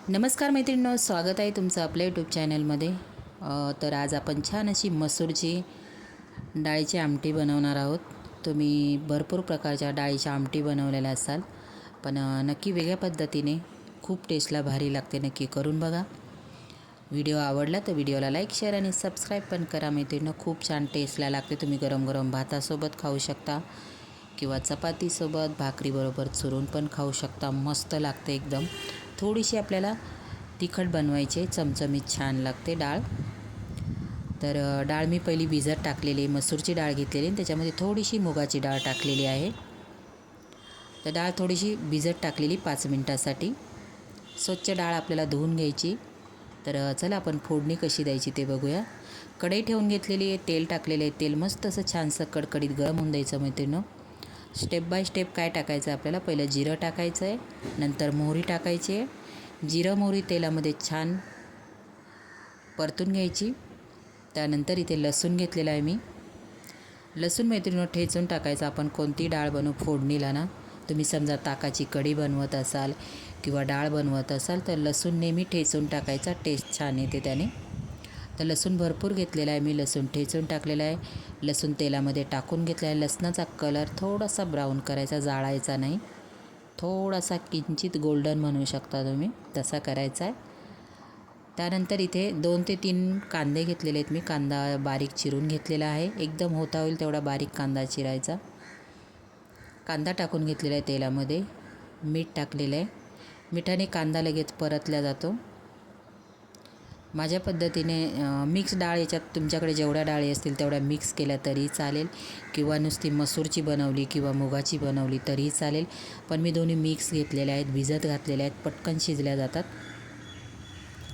नमस्कार मैत्रिणींनो, स्वागत आहे तुमचं आपल्या यूट्यूब चॅनलमध्ये। तर आज आपण छान अशी मसूरची डाळीची आमटी बनवणार आहोत। तुम्ही भरपूर प्रकारच्या डाळीच्या आमटी बनवलेल्या असाल, पण नक्की वेगळ्या पद्धतीने खूप टेस्टला भारी लागते। नक्की करून बघा। व्हिडिओ आवडला तर व्हिडिओला लाईक, शेअर आणि सबस्क्राईब पण करा मैत्रिणींनो। खूप छान टेस्टला लागते। तुम्ही गरम गरम भातासोबत खाऊ शकता किंवा चपातीसोबत, भाकरीबरोबर चुरून पण खाऊ शकता। मस्त लागते एकदम। थोडीशी आपल्याला तिखट बनवायची, चमचमीत छान लागते डाळ। तर डाळ मी पहिली भिजत टाकलेली, मसूरची डाळ घेतलेली आणि त्याच्यामध्ये थोडीशी मुगाची डाळ टाकलेली आहे। तर डाळ थोडीशी भिजत टाकलेली 5 मिनिटासाठी। स्वच्छ डाळ आपल्याला धुवून घ्यायची। तर चला आपण फोडणी कशी द्यायची ते बघूया। कढई ठेवून घेतलेली आहे, तेल टाकलेले आहे। तेल मस्त असं छानसं कडकडीत गरम होऊन द्यायचं मैत्रिणींनो। स्टेप बाय स्टेप काय टाकायचं आपल्याला, पहिलं जिरं टाकायचं आहे, नंतर मोहरी टाकायची आहे। जिरं मोहरी तेलामध्ये छान परतून घ्यायची। त्यानंतर इथे लसूण घेतलेला आहे मी। लसूण मैत्रिणींनो ठेचून टाकायचं। आपण कोणती डाळ बनवू फोडणीला ना, तुम्ही समजा ताकाची कढी बनवत असाल किंवा डाळ बनवत असाल तर लसूण नेहमी ठेचून टाकायचा, टेस्ट छान येते त्याने। तर लसूण भरपूर घेतलेला आहे मी, लसूण ठेचून टाकलेला आहे। लसूण तेलामध्ये टाकून घेतला आहे। लसणाचा कलर थोडासा ब्राऊन करायचा, जाळायचा नाही, थोडासा किंचित गोल्डन म्हणू शकता तुम्ही, तसा करायचा आहे। त्यानंतर इथे 2 ते 3 कांदे घेतलेले आहेत मी। कांदा बारीक चिरून घेतलेला आहे, एकदम होता होईल तेवढा बारीक कांदा चिरायचा। कांदा टाकून घेतलेला आहे तेलामध्ये, मीठ टाकलेलं आहे। मिठाने कांदा लगेच परतला जातो। माझ्या पद्धतीने मिक्स डाळ, याच्यात तुमच्याकडे जेवढ्या डाळी असतील तेवढ्या मिक्स केल्या तरी चालेल, किंवा नुसती मसूरची बनवली किंवा मुगाची बनवली तरी चालेल। पण मी दोन्ही मिक्स घेतलेल्या आहेत, भिजत घातलेल्या आहेत, पटकन शिजल्या जातात।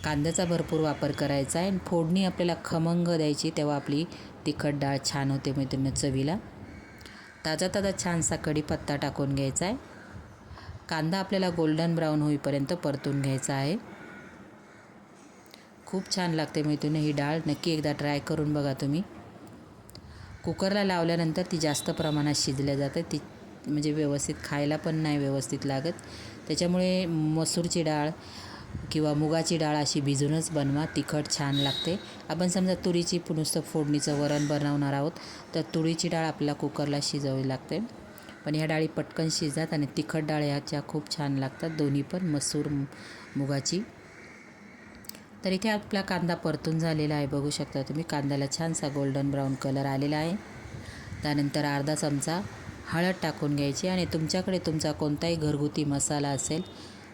कांद्याचा भरपूर वापर करायचा आहे। फोडणी आपल्याला खमंग द्यायची, तेव्हा आपली तिखट डाळ छान होते मैत्रिणी चवीला। ताजा ताजा छानसा कढीपत्ता टाकून घ्यायचा आहे। कांदा आपल्याला गोल्डन ब्राऊन होईपर्यंत परतून घ्यायचा आहे। खूप छान लागते मैत्रिणी ही डाळ, नक्की एकदा ट्राय करून बघा तुम्ही। कुकरला लावल्यानंतर ती जास्त प्रमाणात शिजल्या जाते, ती म्हणजे व्यवस्थित खायला पण नाही व्यवस्थित लागत। त्याच्यामुळे मसूरची डाळ किंवा मुगाची डाळ अशी भिजूनच बनवा, तिखट छान लागते। आपण समजा तुरीची नुसतं फोडणीचं वरण बनवणार आहोत तर तुरीची डाळ आपल्याला कुकरला शिजवावी लागते, पण ह्या डाळी पटकन शिजतात आणि तिखट डाळ ह्याच्या खूप छान लागतात, दोन्ही पण मसूर मुगाची। तर इथे आपला कांदा परतून झालेला आहे, बघू शकता तुम्ही। कांद्याला छानसा गोल्डन ब्राऊन कलर आलेला आहे। त्यानंतर अर्धा चमचा हळद टाकून घ्यायची, आणि तुमच्याकडे तुमचा कोणताही घरगुती मसाला असेल,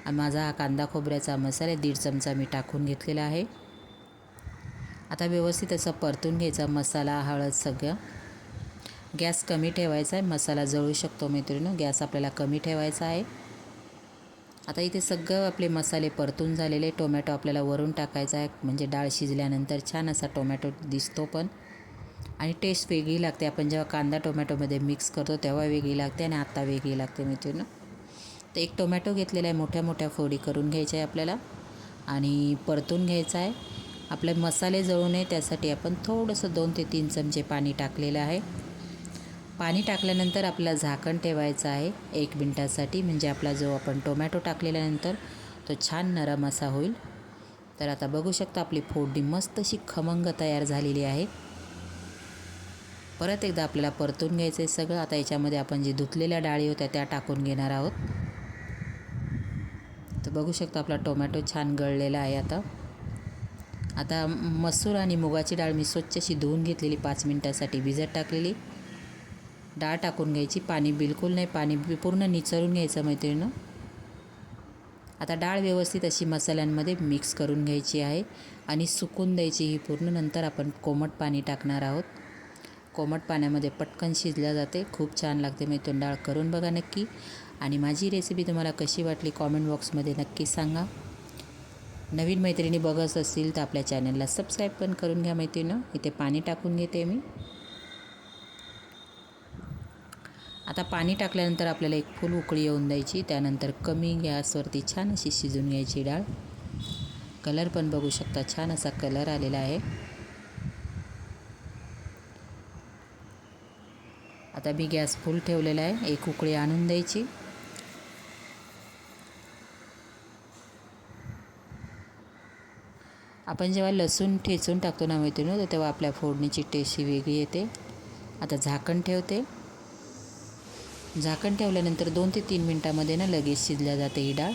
माझा हा कांदा खोबऱ्याचा मसाला 1.5 चमचा मी टाकून घेतलेला आहे। आता व्यवस्थित असं परतून घ्यायचा मसाला, हळद सगळं। गॅस कमी ठेवायचा आहे, मसाला जळू शकतो मैत्रिणींनो, गॅस आपल्याला कमी ठेवायचा आहे। आता इथे सगळं आपले मसाले परतून झालेले। टोमॅटो आपल्याला वरून टाकायचा आहे, म्हणजे डाळ शिजल्यानंतर छान असा टोमॅटो दिसतो पण, आणि टेस्ट वेगळी लागते। आपण जेव्हा कांदा टोमॅटोमध्ये मिक्स करतो तेव्हा वेगळी लागते आणि आता वेगळी लागते मैत्रिणींनो। तर एक टोमॅटो घेतलेला आहे, मोठ्या मोठ्या फोडी करून घ्यायच्या आहे आपल्याला आणि परतून घ्यायचा आहे। आपले मसाले जळू नये त्यासाठी आपण थोडंसं 2 ते 3 चमचे पाणी टाकलेलं आहे। पाणी टाकल्यानंतर आपल्याला झाकण ठेवायचं आहे 1 मिनिटासाठी, म्हणजे आपला जो आपण टोमॅटो टाकल्यानंतर तो छान नरम असा होईल। तर आता बघू शकता आपली फोडणी मस्त अशी खमंग तयार झालेली आहे। परत एकदा आपल्याला परतून घ्यायचं आहे सगळं। आता याच्यामध्ये आपण जी धुतलेल्या डाळी होत्या त्या टाकून घेणार आहोत। तर बघू शकता आपला टोमॅटो छान गळलेला आहे। आता मसूर आणि मुगाची डाळ मी स्वच्छ अशी धुवून घेतलेली, 5 मिनिटासाठी भिजत टाकलेली डाळ टाकून घ्यायची। पाणी बिलकुल नाही, पाणी पूर्ण निचरून घ्यायचं मैत्रिणींनो। आता डाळ व्यवस्थित अशी मसाल्यांमध्ये मिक्स करून घ्यायची आहे आणि सुकून द्यायची ही पूर्ण। नंतर आपण कोमट पाणी टाकणार आहोत। कोमट पाण्यामध्ये पटकन शिजल्या जाते, खूप छान लागते मैत्रिणी डाळ, करून बघा नक्की। आणि माझी रेसिपी तुम्हाला कशी वाटली कॉमेंट बॉक्समध्ये नक्की सांगा। नवीन मैत्रिणी बघत असतील तर आपल्या चॅनलला सबस्क्राईब पण करून घ्या मैत्रिणींनो। इथे पाणी टाकून घेते मी। आता पाणी टाकल्यानंतर आपल्याला एक फुल उकळी येऊन द्यायची, त्यानंतर कमी गॅसवरती छान अशी शिजून घ्यायची डाळ। कलर पण बघू शकता, छान असा कलर आलेला आहे। आता मी गॅस फुल ठेवलेला आहे, एक उकळी आणून द्यायची। आपण जेव्हा लसूण ठेचून टाकतो ना मैत्रिणी, तर तेव्हा आपल्या फोडणीची टेस्ट वेगळी येते. आता झाकण ठेवते. झाकण ठेवल्यानंतर 2 ते 3 मिनटामध्ये ना लगेच शिजल्या जाते ही डाळ.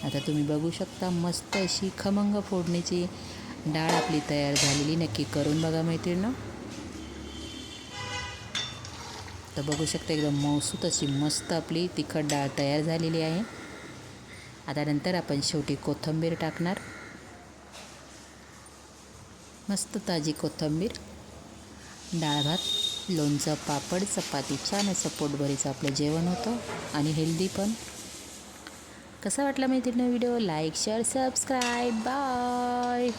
आता तुम्ही बघू शकता मस्त अशी खमंग फोडणीची डाळ आपली तयार झालेली. नक्की करून बघा मैत्रिणी. तर बघू शकता एकदम मौसूत अशी मस्त आपली तिखट डाळ तयार झालेली आहे. आता नंतर आपण शेवटी कोथिंबीर टाकणार. मस्त ताजी कोथिंबीर, डाळ भात, लोणचं, पापड, चपाती, छान असं पोटभरीचं आपलं जेवण होतं आणि हेल्दी पण. कसा वाटला मैत्रिणी video? Like, share, subscribe. Bye.